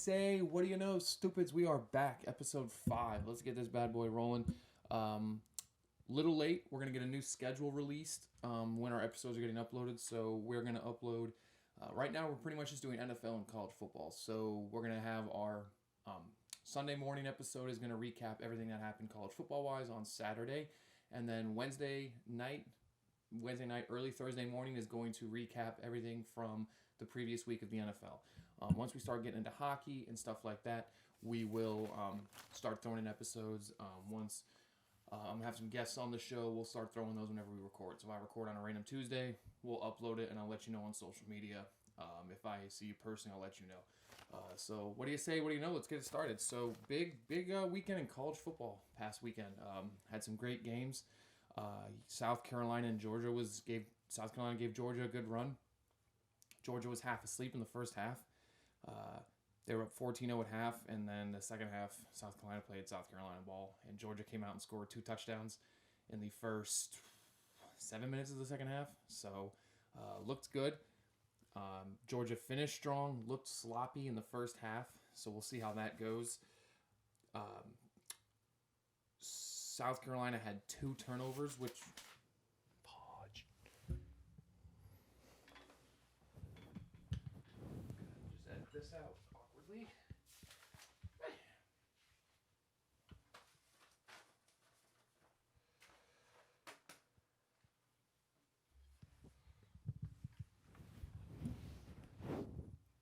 say? What do you know, stupids? We are back, episode 5. Let's get this bad boy rolling. Little late. We're gonna get a new schedule released when our episodes are getting uploaded. So we're gonna upload. Right now, we're pretty much just doing NFL and college football. So we're gonna have our Sunday morning episode is gonna recap everything that happened college football wise on Saturday, and then Wednesday night, early Thursday morning is going to recap everything from the previous week of the NFL. Once we start getting into hockey and stuff like that, we will start throwing in episodes. Once have some guests on the show, we'll start throwing those whenever we record. So if I record on a random Tuesday, we'll upload it and I'll let you know on social media. If I see you personally, I'll let you know. So what do you say? What do you know? Let's get it started. So big weekend in college football past weekend. Had some great games. South Carolina and Georgia South Carolina gave Georgia a good run. Georgia was half asleep in the first half. They were up 14-0 at half, and then the second half, South Carolina played South Carolina ball, and Georgia came out and scored 2 touchdowns in the first 7 minutes of the second half. So looked good. Georgia finished strong, looked sloppy in the first half, so we'll see how that goes. South Carolina had 2 turnovers, which... Podge. Just edit this out awkwardly.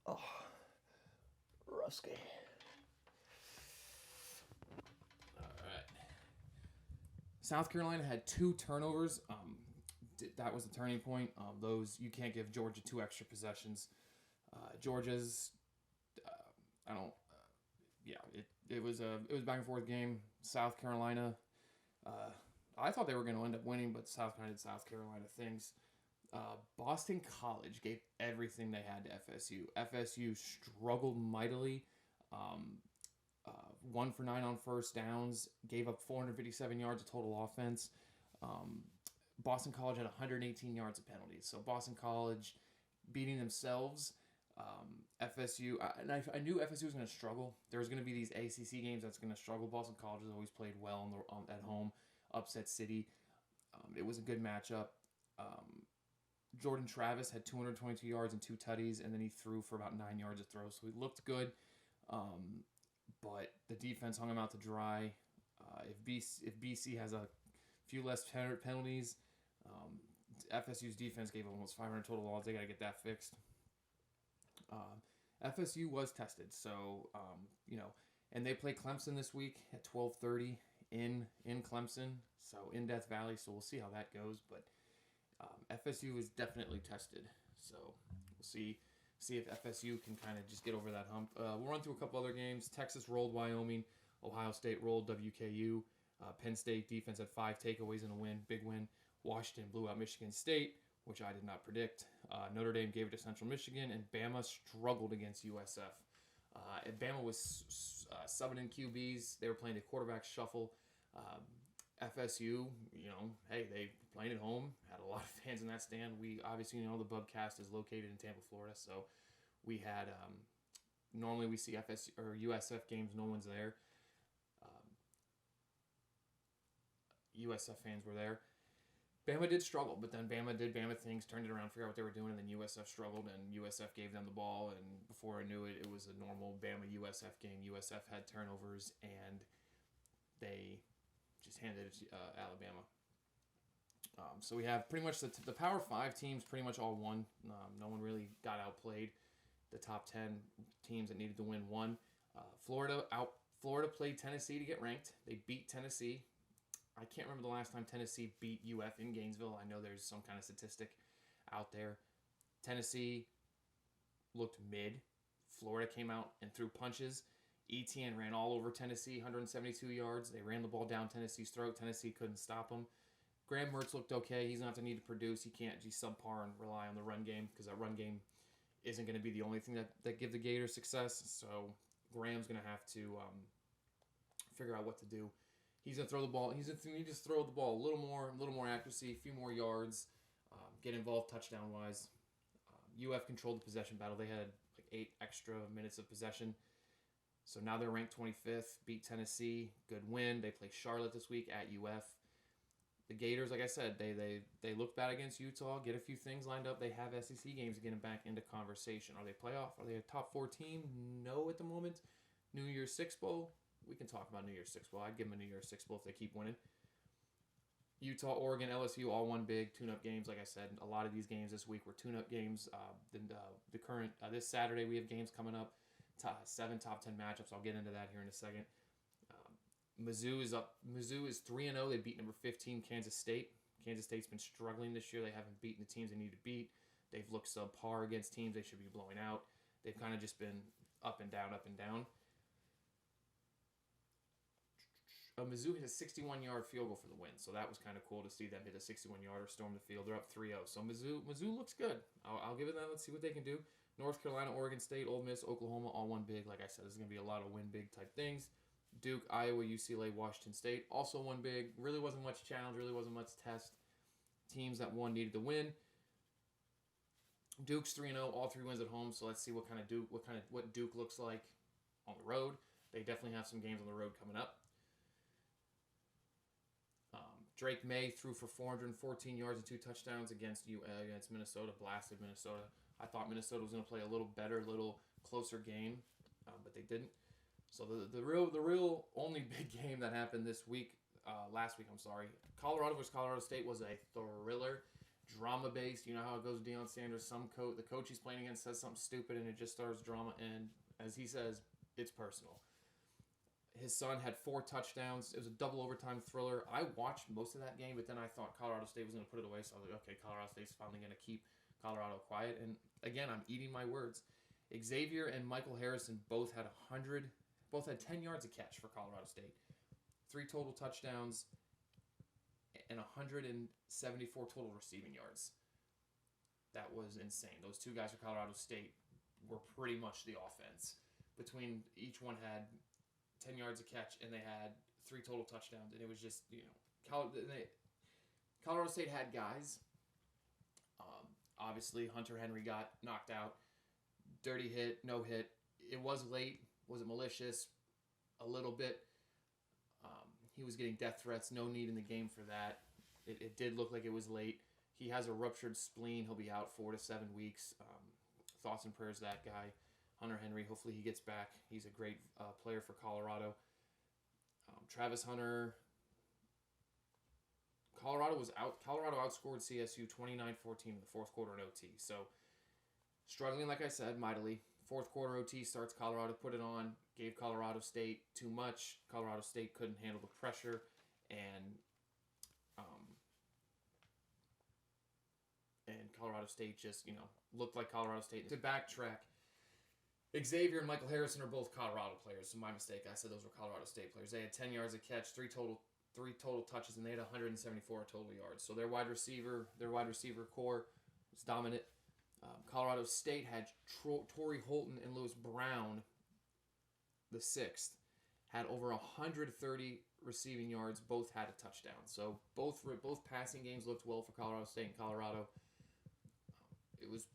Oh, rusky. South Carolina had 2 turnovers. That was the turning point. Those you can't give Georgia 2 extra possessions. Georgia's, it was a back and forth game. South Carolina, I thought they were going to end up winning, but South Carolina did South Carolina things. Boston College gave everything they had to FSU. FSU struggled mightily. 1 for 9 on first downs, gave up 457 yards of total offense. Boston College had 118 yards of penalties. So Boston College beating themselves. FSU, I knew FSU was going to struggle. There was going to be these ACC games that's going to struggle. Boston College has always played well at home, upset City. It was a good matchup. Jordan Travis had 222 yards and 2 tutties, and then he threw for about 9 yards of throw. So he looked good. But the defense hung him out to dry. If BC has a few less penalties, FSU's defense gave almost 500 total losses. They got to get that fixed. FSU was tested, so and they play Clemson this week at 12:30 in Clemson, so in Death Valley. So we'll see how that goes. But FSU is definitely tested, so we'll see if FSU can kind of just get over that hump. We'll run through a couple other games. Texas rolled Wyoming. Ohio State rolled WKU. Penn State defense had 5 takeaways and a win. Big win. Washington blew out Michigan State, which I did not predict. Notre Dame gave it to Central Michigan, and Bama struggled against USF. Bama was subbing in QBs. They were playing the quarterback shuffle. FSU, hey, they playing at home, had a lot of fans in that stand. We obviously the Bub Cast is located in Tampa, Florida, so we had normally we see FSU or USF games, no one's there. USF fans were there. Bama did struggle, but then Bama did Bama things, turned it around, figured out what they were doing, and then USF struggled, and USF gave them the ball, and before I knew it, it was a normal Bama-USF game. USF had turnovers, and they just handed it to Alabama. So we have pretty much the Power 5 teams pretty much all won. No one really got outplayed. The top 10 teams that needed to win won. Florida played Tennessee to get ranked. They beat Tennessee. I can't remember the last time Tennessee beat UF in Gainesville. I know there's some kind of statistic out there. Tennessee looked mid. Florida came out and threw punches. Etienne ran all over Tennessee, 172 yards. They ran the ball down Tennessee's throat. Tennessee couldn't stop them. Graham Mertz looked okay. He's not going to need to produce. He can't just subpar and rely on the run game because that run game isn't going to be the only thing that give the Gators success. So Graham's going to have to figure out what to do. He's going to throw the ball. He's going to just throw the ball a little more accuracy, a few more yards, get involved touchdown-wise. UF controlled the possession battle. They had like 8 extra minutes of possession. So now they're ranked 25th, beat Tennessee, good win. They play Charlotte this week at UF. The Gators, like I said, they look bad against Utah, get a few things lined up. They have SEC games getting back into conversation. Are they playoff? Are they a top 4 team? No at the moment. New Year's Six Bowl? We can talk about New Year's Six Bowl. I'd give them a New Year's Six Bowl if they keep winning. Utah, Oregon, LSU, all one big tune-up games. Like I said, a lot of these games this week were tune-up games. The current this Saturday we have games coming up. 7 top 10 matchups. I'll get into that here in a second. Mizzou is up. Mizzou is 3-0. They beat number 15 Kansas State. Kansas State's been struggling this year. They haven't beaten the teams they need to beat. They've looked subpar against teams they should be blowing out. They've kind of just been up and down, up and down. Mizzou hit a 61-yard field goal for the win, so that was kind of cool to see them hit a 61-yarder, storm the field. They're up 3-0. So Mizzou looks good. I'll give it that. Let's see what they can do. North Carolina, Oregon State, Ole Miss, Oklahoma, all one big. Like I said, this is going to be a lot of win big type things. Duke, Iowa, UCLA, Washington State, also one big. Really wasn't much challenge, really wasn't much test. Teams that won needed to win. Duke's 3-0, all 3 wins at home. So let's see what Duke looks like on the road. They definitely have some games on the road coming up. Drake May threw for 414 yards and 2 touchdowns against Minnesota. Blasted Minnesota. I thought Minnesota was going to play a little better, a little closer game, but they didn't. So the real only big game that happened last week, Colorado versus Colorado State was a thriller, drama-based. You know how it goes with Deion Sanders. The coach he's playing against says something stupid, and it just starts drama. And as he says, it's personal. His son had 4 touchdowns. It was a double overtime thriller. I watched most of that game, but then I thought Colorado State was going to put it away. So I was like, okay, Colorado State's finally going to keep Colorado quiet. And again, I'm eating my words. Xavier and Michael Harrison both had 10 yards a catch for Colorado State. 3 total touchdowns and 174 total receiving yards. That was insane. Those 2 guys for Colorado State were pretty much the offense. Between each one had 10 yards a catch, and they had 3 total touchdowns, and it was just, Colorado State had guys. Obviously, Hunter Henry got knocked out. Dirty hit, no hit. It was late. Was it malicious? A little bit. He was getting death threats. No need in the game for that. It did look like it was late. He has a ruptured spleen. He'll be out 4 to 7 weeks. Thoughts and prayers to that guy. Hunter Henry, hopefully he gets back. He's a great player for Colorado. Travis Hunter. Colorado outscored CSU 29-14 in the 4th quarter in OT. So struggling, like I said, mightily. 4th quarter OT starts. Colorado put it on. Gave Colorado State too much. Colorado State couldn't handle the pressure, and Colorado State just looked like Colorado State. To backtrack. Xavier and Michael Harrison are both Colorado players, so my mistake. I said those were Colorado State players. They had 10 yards a catch, 3 total touches, and they had 174 total yards. So their wide receiver core was dominant. Colorado State had Torrey Holton and Lewis Brown, the 6th, had over 130 receiving yards. Both had a touchdown. So both passing games looked well for Colorado State and Colorado. It was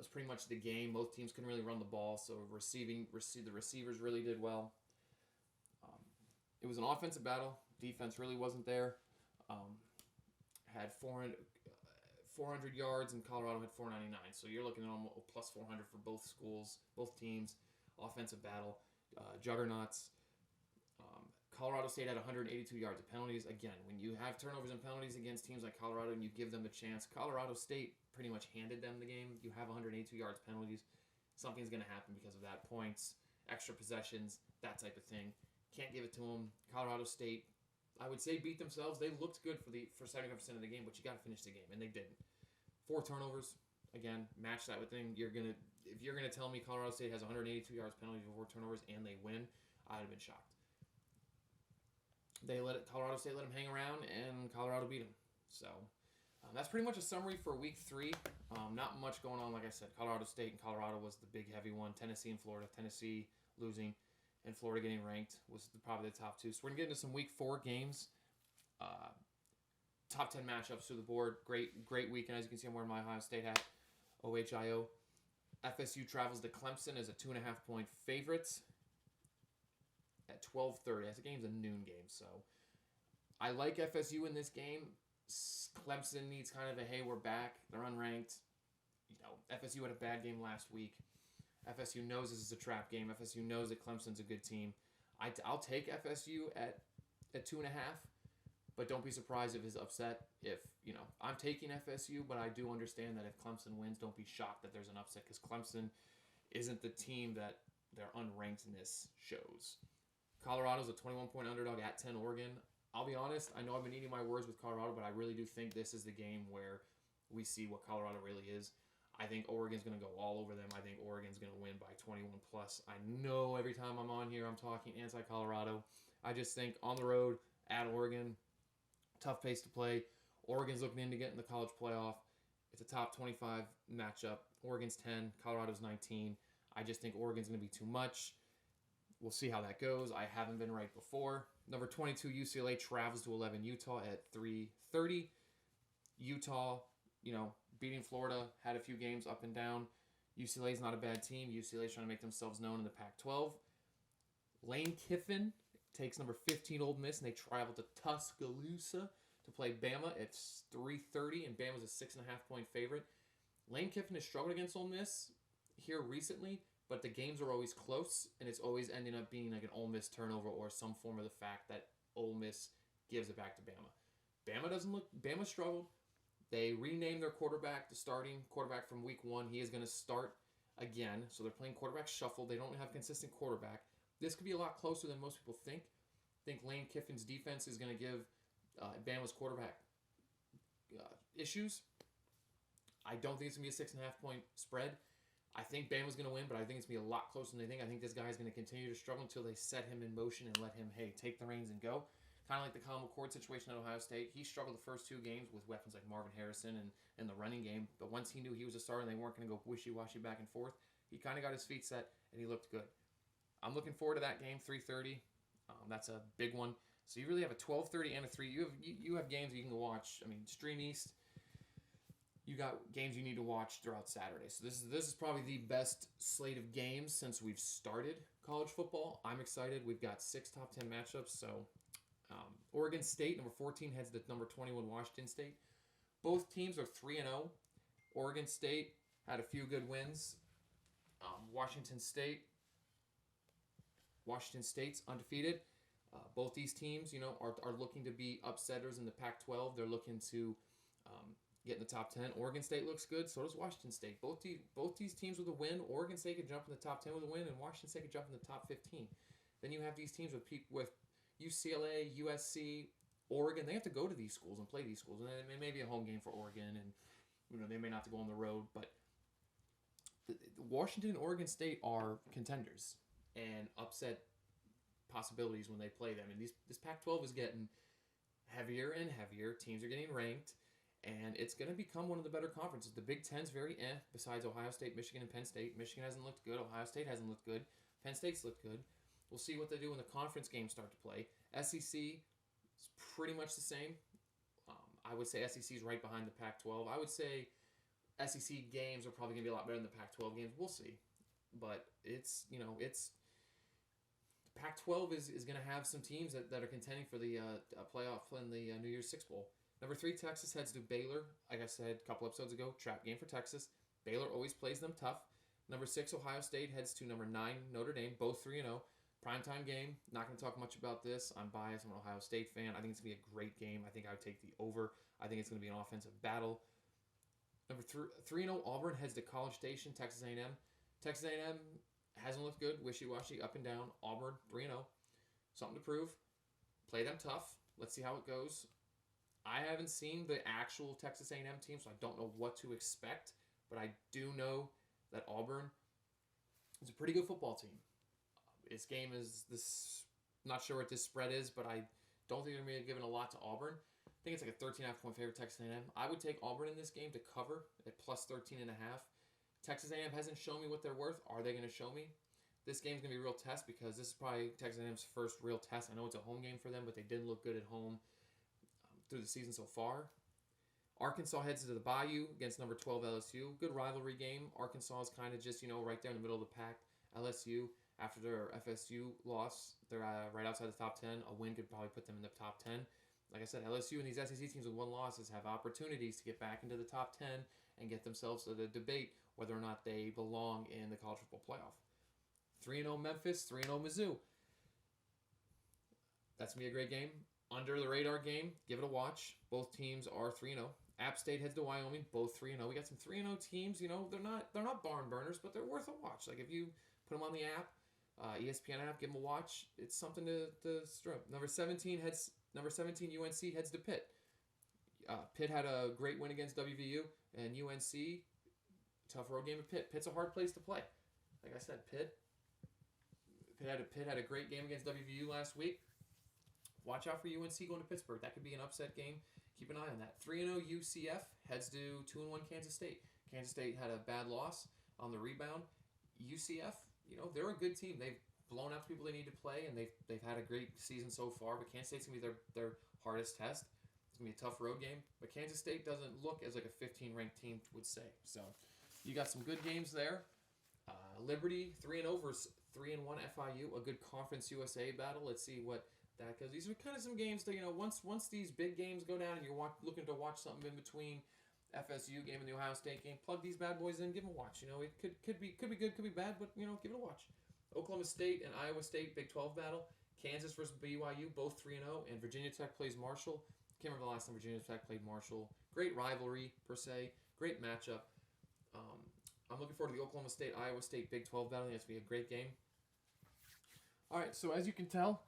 pretty much the game. Both teams couldn't really run the ball, so the receivers really did well. It was an offensive battle. Defense really wasn't there. Had 400 yards, and Colorado had 499. So you're looking at almost plus 400 for both schools, both teams. Offensive battle, juggernauts. Colorado State had 182 yards of penalties. Again, when you have turnovers and penalties against teams like Colorado and you give them a chance, Colorado State pretty much handed them the game. You have 182 yards penalties. Something's going to happen because of that. Points, extra possessions, that type of thing. Can't give it to them. Colorado State, I would say, beat themselves. They looked good for 75% of the game, but you got to finish the game, and they didn't. 4 turnovers. Again, match that with thing. If you're gonna tell me Colorado State has 182 yards penalties and 4 turnovers and they win, I'd have been shocked. Colorado State let them hang around, and Colorado beat them. So that's pretty much a summary for week 3. Not much going on, like I said. Colorado State and Colorado was the big heavy one. Tennessee and Florida. Tennessee losing, and Florida getting ranked was probably the top 2. So we're gonna get into some week 4 games. Top 10 matchups through the board. Great weekend. As you can see, I'm wearing my Ohio State hat. OHIO. FSU travels to Clemson as a 2.5-point favorite. at 12:30. That game's a noon game, so I like FSU in this game. Clemson needs kind of a hey, we're back. They're unranked. FSU had a bad game last week. FSU knows this is a trap game. FSU knows that Clemson's a good team. I'll take FSU at 2.5, but don't be surprised if it's upset. If, I'm taking FSU, but I do understand that if Clemson wins, don't be shocked that there's an upset because Clemson isn't the team that their unrankedness shows. Colorado's a 21-point underdog at 10 Oregon. I'll be honest, I know I've been eating my words with Colorado, but I really do think this is the game where we see what Colorado really is. I think Oregon's going to go all over them. I think Oregon's going to win by 21 plus. I know every time I'm on here, I'm talking anti-Colorado. I just think on the road at Oregon, tough pace to play. Oregon's looking in to get in the college playoff. It's a top 25 matchup. Oregon's 10, Colorado's 19. I just think Oregon's going to be too much. We'll see how that goes. I haven't been right before. Number 22, UCLA travels to 11 Utah at 3:30. Utah, beating Florida, had a few games up and down. UCLA's not a bad team. UCLA's trying to make themselves known in the Pac-12. Lane Kiffin takes number 15 Ole Miss, and they travel to Tuscaloosa to play Bama at 3:30, and Bama's a 6.5-point favorite. Lane Kiffin has struggled against Ole Miss here recently, but the games are always close, and it's always ending up being like an Ole Miss turnover or some form of the fact that Ole Miss gives it back to Bama. Bama struggled. They renamed their quarterback, the starting quarterback from week 1. He is going to start again, so they're playing quarterback shuffle. They don't have consistent quarterback. This could be a lot closer than most people think. I think Lane Kiffin's defense is going to give Bama's quarterback issues. I don't think it's going to be a 6.5-point spread. I think Bama's going to win, but I think it's going to be a lot closer than they think. I think this guy's going to continue to struggle until they set him in motion and let him, take the reins and go. Kind of like the Kyle McCord situation at Ohio State. He struggled the first 2 games with weapons like Marvin Harrison and the running game. But once he knew he was a starter and they weren't going to go wishy-washy back and forth, he kind of got his feet set and he looked good. I'm looking forward to that game, 3:30. That's a big one. So you really have a 12:30 and a 3. You have games you can watch. Stream East. You got games you need to watch throughout Saturday. So this is probably the best slate of games since we've started college football. I'm excited. We've got 6 top 10 matchups. So Oregon State, number 14, heads to number 21, Washington State. Both teams are 3-0. Oregon State had a few good wins. Washington State's undefeated. Both these teams, are looking to be upsetters in the Pac-12. They're looking to get in the top 10. Oregon State looks good. So does Washington State. Both these teams with a win. Oregon State could jump in the top 10 with a win, and Washington State could jump in the top 15. Then you have these teams with UCLA, USC, Oregon. They have to go to these schools and play these schools, and it may be a home game for Oregon, and they may not have to go on the road. But Washington and Oregon State are contenders and upset possibilities when they play them. And this Pac-12 is getting heavier and heavier. Teams are getting ranked, and it's going to become one of the better conferences. The Big Ten's very besides Ohio State, Michigan, and Penn State. Michigan hasn't looked good. Ohio State hasn't looked good. Penn State's looked good. We'll see what they do when the conference games start to play. SEC is pretty much the same. I would say SEC is right behind the Pac-12. I would say SEC games are probably going to be a lot better than the Pac-12 games. We'll see. But it's Pac-12 is going to have some teams that are contending for the playoff in the New Year's Six Bowl. Number 3, Texas heads to Baylor. Like I said a couple episodes ago, trap game for Texas. Baylor always plays them tough. Number 6, Ohio State heads to number 9, Notre Dame. Both 3-0. Primetime game. Not going to talk much about this. I'm biased. I'm an Ohio State fan. I think it's going to be a great game. I think I would take the over. I think it's going to be an offensive battle. Number 3-0, Auburn heads to College Station, Texas A&M. Texas A&M hasn't looked good. Wishy-washy, up and down. Auburn, 3-0. Something to prove. Play them tough. Let's see how it goes. I haven't seen the actual Texas A&M team, so I don't know what to expect. But I do know that Auburn is a pretty good football team. This game is this. Not sure what this spread is, but I don't think they're going to be giving a lot to Auburn. I think it's like a 13.5-point favorite Texas A&M. I would take Auburn in this game to cover at plus 13.5. Texas A&M hasn't shown me what they're worth. Are they going to show me? This game's going to be a real test because this is probably Texas A&M's first real test. I know it's a home game for them, but they did look good at home through the season so far. Arkansas heads to the Bayou against number 12 LSU. Good rivalry game. Arkansas is kind of just, right there in the middle of the pack. LSU After their FSU loss, they're right outside the top 10. A win could probably put them in the top 10. Like I said, LSU and these SEC teams with one losses have opportunities to get back into the top 10 and get themselves to the debate whether or not they belong in the college football playoff. 3-0 Memphis, 3-0 Mizzou. That's going to be a great game. Under the radar game, give it a watch. Both teams are 3-0. App State heads to Wyoming, both 3-0. We got some 3-0 teams. You know, they're not barn burners, but they're worth a watch. Like if you put them on the app, ESPN app, give them a watch. It's something to strip. Number 17 UNC heads to Pitt. Pitt had a great win against WVU, and UNC tough road game at Pitt. Pitt's a hard place to play. Like I said, Pitt had a great game against WVU last week. Watch out for UNC going to Pittsburgh. That could be an upset game. Keep an eye on that. 3-0 UCF heads to 2-1 Kansas State. Kansas State had a bad loss on the rebound. UCF, you know, they're a good team. They've blown out people they need to play, and they've had a great season so far. But Kansas State's gonna be their hardest test. It's gonna be a tough road game. But Kansas State doesn't look as like a 15 ranked team would say. So you got some good games there. Liberty 3-0 versus 3-1 FIU, a good Conference USA battle. Let's see what that, because these are kind of some games that, you know, once these big games go down and you're looking to watch something in between FSU game and the Ohio State game, plug these bad boys in, give them a watch. You know, it could be good, could be bad, but you know, give it a watch. Oklahoma State and Iowa State Big 12 battle. Kansas versus BYU, both 3-0, and Virginia Tech plays Marshall. Can't remember the last time Virginia Tech played Marshall. Great rivalry per se, great matchup. I'm looking forward to the Oklahoma State Iowa State Big 12 battle. It's gonna be a great game. All right, so as you can tell,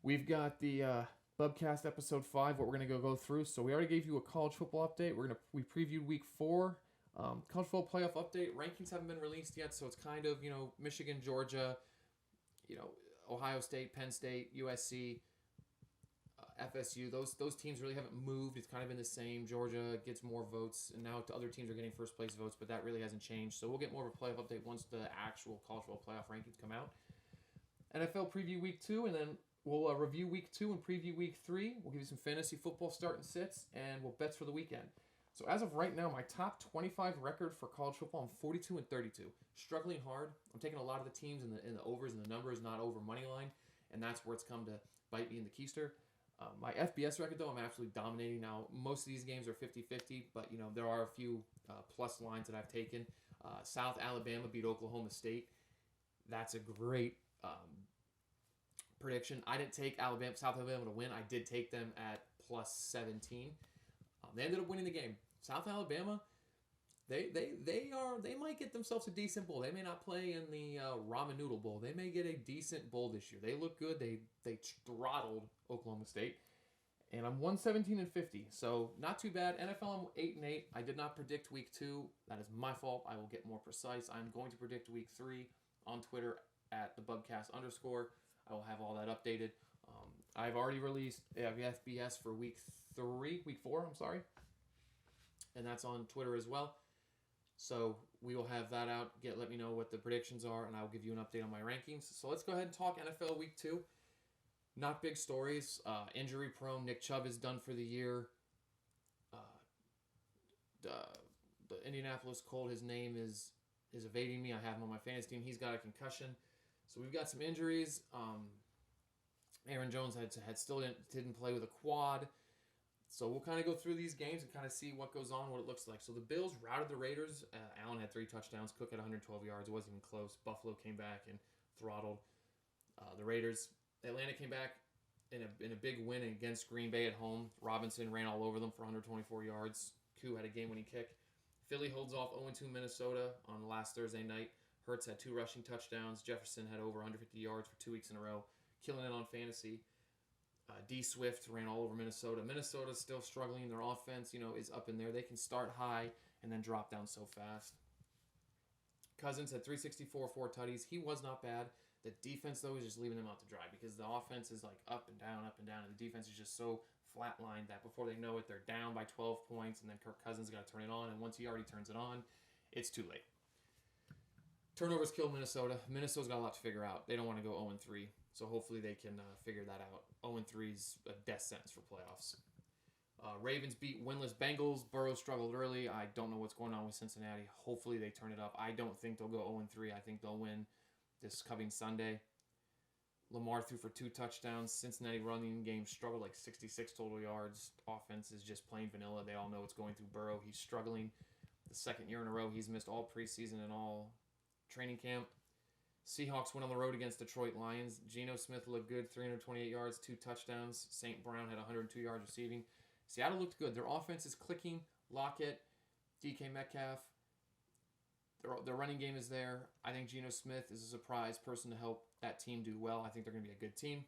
we've got the Bub Cast episode 5. What we're gonna go through. So we already gave you a college football update. We previewed week 4. College football playoff update. Rankings haven't been released yet, so it's kind of, you know, Michigan, Georgia, you know, Ohio State, Penn State, USC, FSU. Those teams really haven't moved. It's kind of been the same. Georgia gets more votes, and now other teams are getting first place votes, but that really hasn't changed. So we'll get more of a playoff update once the actual college football playoff rankings come out. NFL preview week 2, and then we'll review week 2 and preview week 3. We'll give you some fantasy football start and sits, and we'll bets for the weekend. So as of right now, my top 25 record for college football, I'm 42-32. Struggling hard. I'm taking a lot of the teams in the overs and the numbers, not over money line, and that's where it's come to bite me in the keister. My FBS record, though, I'm absolutely dominating now. Most of these games are 50-50, but you know there are a few plus lines that I've taken. South Alabama beat Oklahoma State. That's a great prediction. I didn't take South Alabama to win. I did take them at plus 17. They ended up winning the game. South Alabama, they might get themselves a decent bowl. They may not play in the Ramen Noodle Bowl. They may get a decent bowl this year. They look good. They throttled Oklahoma State, and I'm 117-50. So not too bad. NFL, I'm 8-8. I did not predict week 2. That is my fault. I will get more precise. I'm going to predict week 3 on Twitter at the Bubcast _. I will have all that updated. I've already released FBS for week 4, I'm sorry. And that's on Twitter as well. So we will have that out. Let me know what the predictions are, and I'll give you an update on my rankings. So let's go ahead and talk NFL week 2. Not big stories. Injury prone. Nick Chubb is done for the year. The Indianapolis Colt, his name is evading me. I have him on my fantasy team. He's got a concussion. So we've got some injuries. Aaron Jones didn't play with a quad. So we'll kind of go through these games and kind of see what goes on, what it looks like. So the Bills routed the Raiders. Allen had 3 touchdowns. Cook had 112 yards. It wasn't even close. Buffalo came back and throttled the Raiders. Atlanta came back in a big win against Green Bay at home. Robinson ran all over them for 124 yards. Koo had a game-winning kick. Philly holds off 0-2 Minnesota on last Thursday night. Hurts had 2 rushing touchdowns. Jefferson had over 150 yards for 2 weeks in a row. Killing it on fantasy. D. Swift ran all over Minnesota. Minnesota's still struggling. Their offense, is up in there. They can start high and then drop down so fast. Cousins had 364, 4 tutties. He was not bad. The defense, though, is just leaving them out to dry because the offense is like up and down, and the defense is just so flatlined that before they know it, they're down by 12 points, and then Kirk Cousins got to turn it on, and once he already turns it on, it's too late. Turnovers kill Minnesota. Minnesota's got a lot to figure out. They don't want to go 0-3, so hopefully they can figure that out. 0-3 is a death sentence for playoffs. Ravens beat winless Bengals. Burrow struggled early. I don't know what's going on with Cincinnati. Hopefully they turn it up. I don't think they'll go 0-3. I think they'll win this coming Sunday. Lamar threw for 2 touchdowns. Cincinnati running game struggled, like 66 total yards. Offense is just plain vanilla. They all know it's going through Burrow. He's struggling. The second year in a row, he's missed all preseason and all training camp. Seahawks went on the road against Detroit Lions. Geno Smith looked good, 328 yards, 2 touchdowns. St. Brown had 102 yards receiving. Seattle looked good. Their offense is clicking. Lockett, DK Metcalf. Their running game is there. I think Geno Smith is a surprise person to help that team do well. I think they're going to be a good team.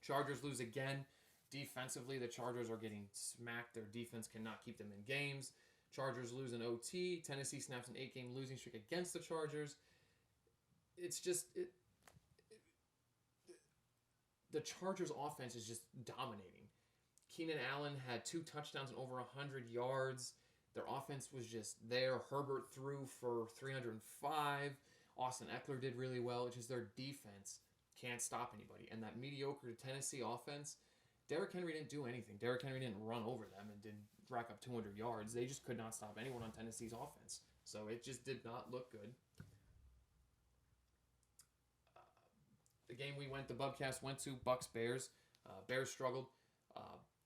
Chargers lose again. Defensively, the Chargers are getting smacked. Their defense cannot keep them in games. Chargers lose in OT. Tennessee snaps an 8-game losing streak against the Chargers. It's just... the Chargers offense is just dominating. Keenan Allen had 2 touchdowns and over 100 yards. Their offense was just there. Herbert threw for 305. Austin Eckler did really well. It's just their defense can't stop anybody. And that mediocre Tennessee offense, Derrick Henry didn't do anything. Derrick Henry didn't run over them and didn't rack up 200 yards. They just could not stop anyone on Tennessee's offense. So it just did not look good. The game the Bub Cast went to, Bucks Bears. Bears struggled.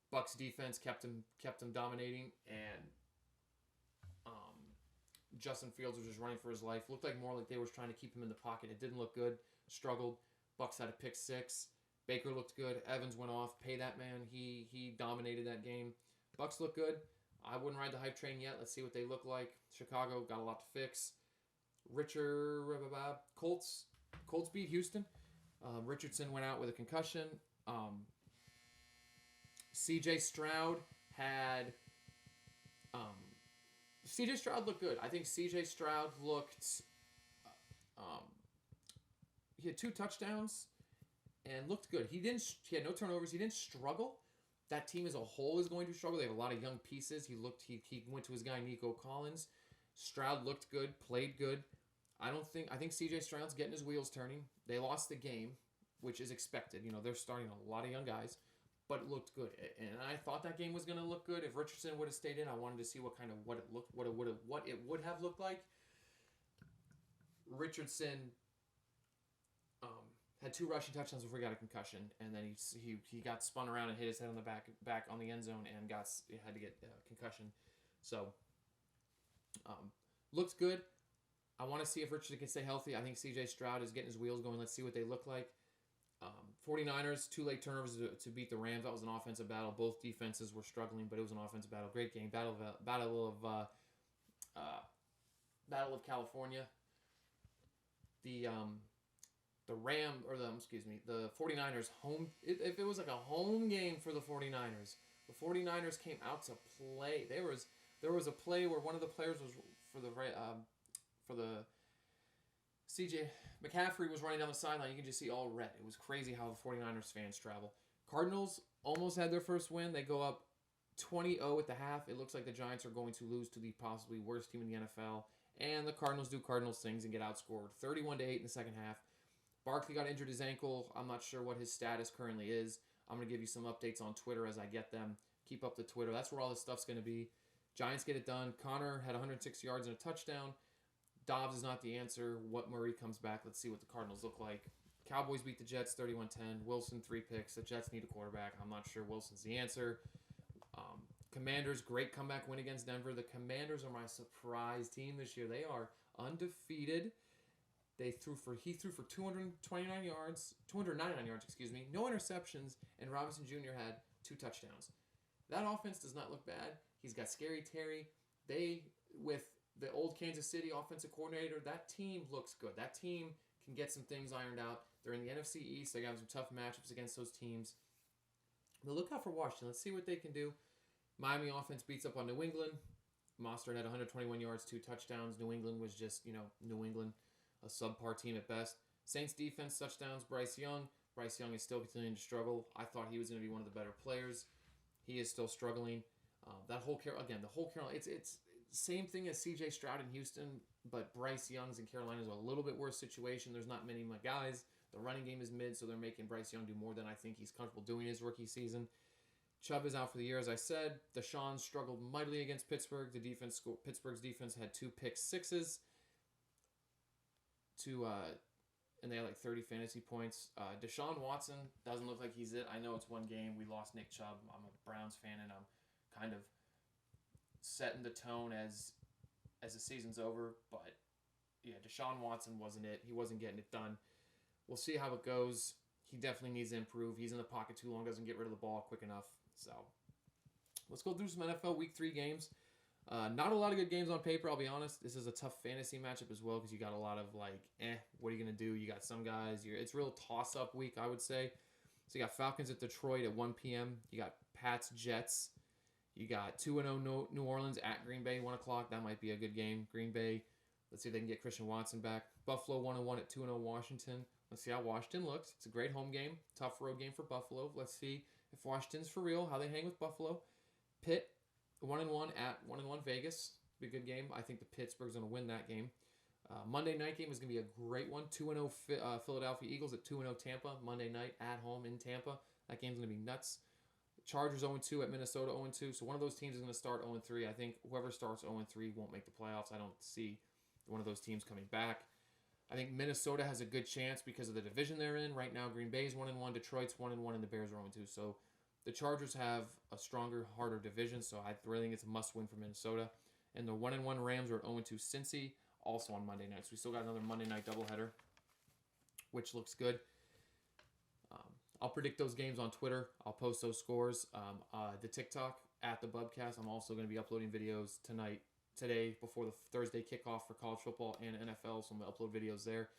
Bucks defense kept them dominating, and Justin Fields was just running for his life. Looked more like they were trying to keep him in the pocket. It didn't look good. Struggled. Bucks had a pick 6. Baker looked good. Evans went off. Pay that man. He dominated that game. Bucks look good. I wouldn't ride the hype train yet. Let's see what they look like. Chicago got a lot to fix. Colts beat Houston. Richardson went out with a concussion. C.J. Stroud had... C.J. Stroud looked good. I think C.J. Stroud looked... he had 2 touchdowns and looked good. He had no turnovers. He didn't struggle. That team as a whole is going to struggle. They have a lot of young pieces. He went to his guy Nico Collins. Stroud looked good, played good. I think C.J. Stroud's getting his wheels turning. They lost the game, which is expected. You know, they're starting a lot of young guys, but it looked good. And I thought that game was going to look good. If Richardson would have stayed in, I wanted to see what it would have looked like. Richardson had 2 rushing touchdowns before he got a concussion, and then he got spun around and hit his head on the back on the end zone and had to get a concussion. So looks good. I want to see if Richardson can stay healthy. I think C.J. Stroud is getting his wheels going. Let's see what they look like. 49ers, 2 late turnovers to beat the Rams. That was an offensive battle. Both defenses were struggling, but it was an offensive battle. Great game. Battle of California. The 49ers home. If it was like a home game for the 49ers, the 49ers came out to play. There was a play where one of the players was for the CJ McCaffrey was running down the sideline. You can just see all red. It was crazy how the 49ers fans travel. Cardinals almost had their first win. They go up 20-0 at the half. It looks like the Giants are going to lose to the possibly worst team in the NFL. And the Cardinals do Cardinals things and get outscored 31-8 in the second half. Barkley got injured his ankle. I'm not sure what his status currently is. I'm going to give you some updates on Twitter as I get them. Keep up the Twitter. That's where all this stuff's going to be. Giants get it done. Connor had 106 yards and a touchdown. Dobbs is not the answer. What Murray comes back. Let's see what the Cardinals look like. Cowboys beat the Jets 31-10. Wilson 3 picks. The Jets need a quarterback. I'm not sure Wilson's the answer. Commanders, great comeback win against Denver. The Commanders are my surprise team this year. They are undefeated. He threw for 299 yards, no interceptions, and Robinson Jr. had 2 touchdowns. That offense does not look bad. He's got Scary Terry. With the old Kansas City offensive coordinator, that team looks good. That team can get some things ironed out. They're in the NFC East. They got some tough matchups against those teams. But look out for Washington. Let's see what they can do. Miami offense beats up on New England. Mostert had 121 yards, 2 touchdowns. New England was just, New England, a subpar team at best. Saints defense, touchdowns, Bryce Young. Bryce Young is still continuing to struggle. I thought he was going to be one of the better players. He is still struggling. The whole Carolina, it's same thing as C.J. Stroud in Houston, but Bryce Young's in Carolina is a little bit worse situation. There's not many guys. The running game is mid, so they're making Bryce Young do more than I think he's comfortable doing his rookie season. Chubb is out for the year, as I said. Deshaun struggled mightily against Pittsburgh. Pittsburgh's defense had 2 pick sixes to and they had like 30 fantasy points. Deshaun Watson doesn't look like he's it. I know it's one game. We lost Nick Chubb. I'm a Browns fan, and I'm kind of setting the tone as the season's over. But yeah, Deshaun Watson wasn't it. He wasn't getting it done. We'll see how it goes. He definitely needs to improve. He's in the pocket too long. Doesn't get rid of the ball quick enough. So let's go through some NFL Week 3 games. Not a lot of good games on paper, I'll be honest. This is a tough fantasy matchup as well because you got a lot of like, what are you going to do? You got some guys. It's real toss-up week, I would say. So you got Falcons at Detroit at 1 p.m. You got Pats, Jets. You got 2-0 New Orleans at Green Bay, 1 o'clock. That might be a good game. Green Bay, let's see if they can get Christian Watson back. Buffalo 1-1 at 2-0 Washington. Let's see how Washington looks. It's a great home game. Tough road game for Buffalo. Let's see if Washington's for real, how they hang with Buffalo. Pitt 1-1 at 1-1 Vegas. Be a good game. I think the Pittsburgh's going to win that game. Monday night game is going to be a great one. 2-0 Philadelphia Eagles at 2-0 Tampa. Monday night at home in Tampa. That game's going to be nuts. Chargers 0-2 at Minnesota 0-2. So one of those teams is going to start 0-3. I think whoever starts 0-3 won't make the playoffs. I don't see one of those teams coming back. I think Minnesota has a good chance because of the division they're in. Right now, Green Bay's 1-1, Detroit's 1-1, and the Bears are 0-2. So the Chargers have a stronger, harder division, so I really think it's a must-win for Minnesota. And the 1-1 Rams are 0-2 Cincy, also on Monday night. So we still got another Monday night doubleheader, which looks good. I'll predict those games on Twitter. I'll post those scores. The TikTok at the Bub Cast. I'm also going to be uploading videos today, before the Thursday kickoff for college football and NFL. So I'm going to upload videos there.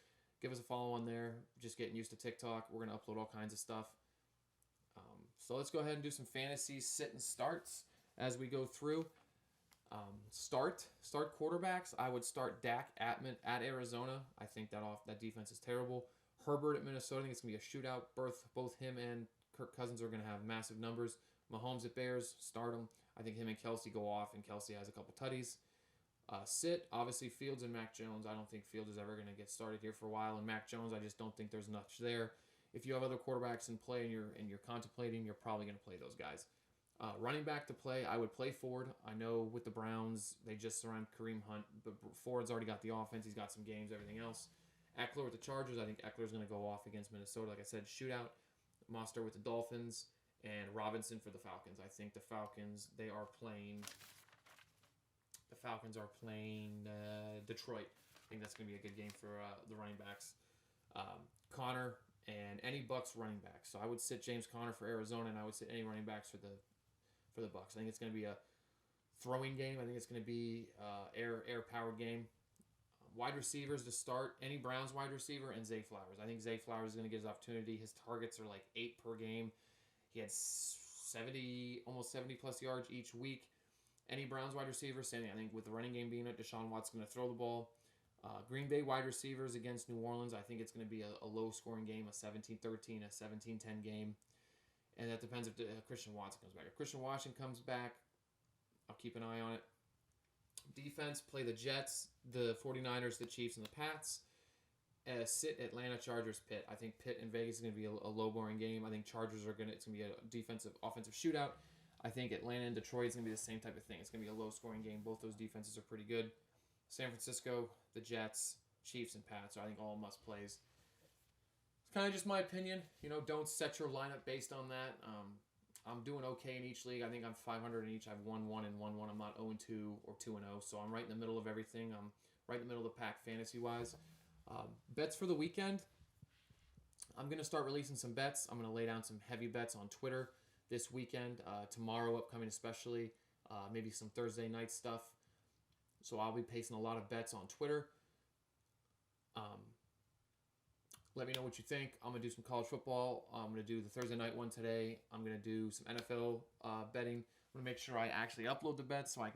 Give us a follow on there. Just getting used to TikTok. We're going to upload all kinds of stuff. So let's go ahead and do some fantasy sit and starts as we go through. Start quarterbacks. I would start Dak at Arizona. I think that defense is terrible. Herbert at Minnesota. I think it's going to be a shootout. Both him and Kirk Cousins are going to have massive numbers. Mahomes at Bears. Start him. I think him and Kelsey go off, and Kelsey has a couple tutties. Sit, obviously, Fields and Mac Jones. I don't think Fields is ever going to get started here for a while. And Mac Jones, I just don't think there's much there. If you have other quarterbacks in play and you're contemplating, you're probably going to play those guys. Running back to play, I would play Ford. I know with the Browns, they just surround Kareem Hunt, but Ford's already got the offense. He's got some games, everything else. Eckler with the Chargers. I think Eckler's going to go off against Minnesota. Like I said, shootout. Monster with the Dolphins, and Robinson for the Falcons. I think the Falcons, they are playing Detroit. I think that's going to be a good game for the running backs. Connor and any Bucks running backs. So I would sit James Conner for Arizona, and I would sit any running backs for the Bucks. I think it's going to be a throwing game. I think it's going to be air powered game. Wide receivers to start, any Browns wide receiver, and Zay Flowers. I think Zay Flowers is going to get his opportunity. His targets are like 8 per game. He had almost 70 plus yards each week. Any Browns wide receiver, same thing. I think with the running game being it, Deshaun Watson's going to throw the ball. Green Bay wide receivers against New Orleans. I think it's going to be a low-scoring game, a 17-13, a 17-10 game. And that depends if Christian Watson comes back. If Christian Watson comes back, I'll keep an eye on it. Defense, play the Jets, the 49ers, the Chiefs, and the Pats. Sit Atlanta, Chargers, Pitt. I think Pitt and Vegas is going to be a low-boring game. I think Chargers it's going to be a offensive shootout. I think Atlanta and Detroit is going to be the same type of thing. It's going to be a low-scoring game. Both those defenses are pretty good. San Francisco, the Jets, Chiefs, and Pats are, I think, all must-plays. It's kind of just my opinion. Don't set your lineup based on that. I'm doing okay in each league. I think I'm 500 in each. I've 1-1 and 1-1. I'm not 0-2 or 2-0. So I'm right in the middle of everything. I'm right in the middle of the pack fantasy-wise. Bets for the weekend. I'm going to start releasing some bets. I'm going to lay down some heavy bets on Twitter this weekend. Tomorrow upcoming especially. Maybe some Thursday night stuff. So I'll be pasting a lot of bets on Twitter. Let me know what you think. I'm going to do some college football. I'm going to do the Thursday night one today. I'm going to do some NFL betting. I'm going to make sure I actually upload the bets so I can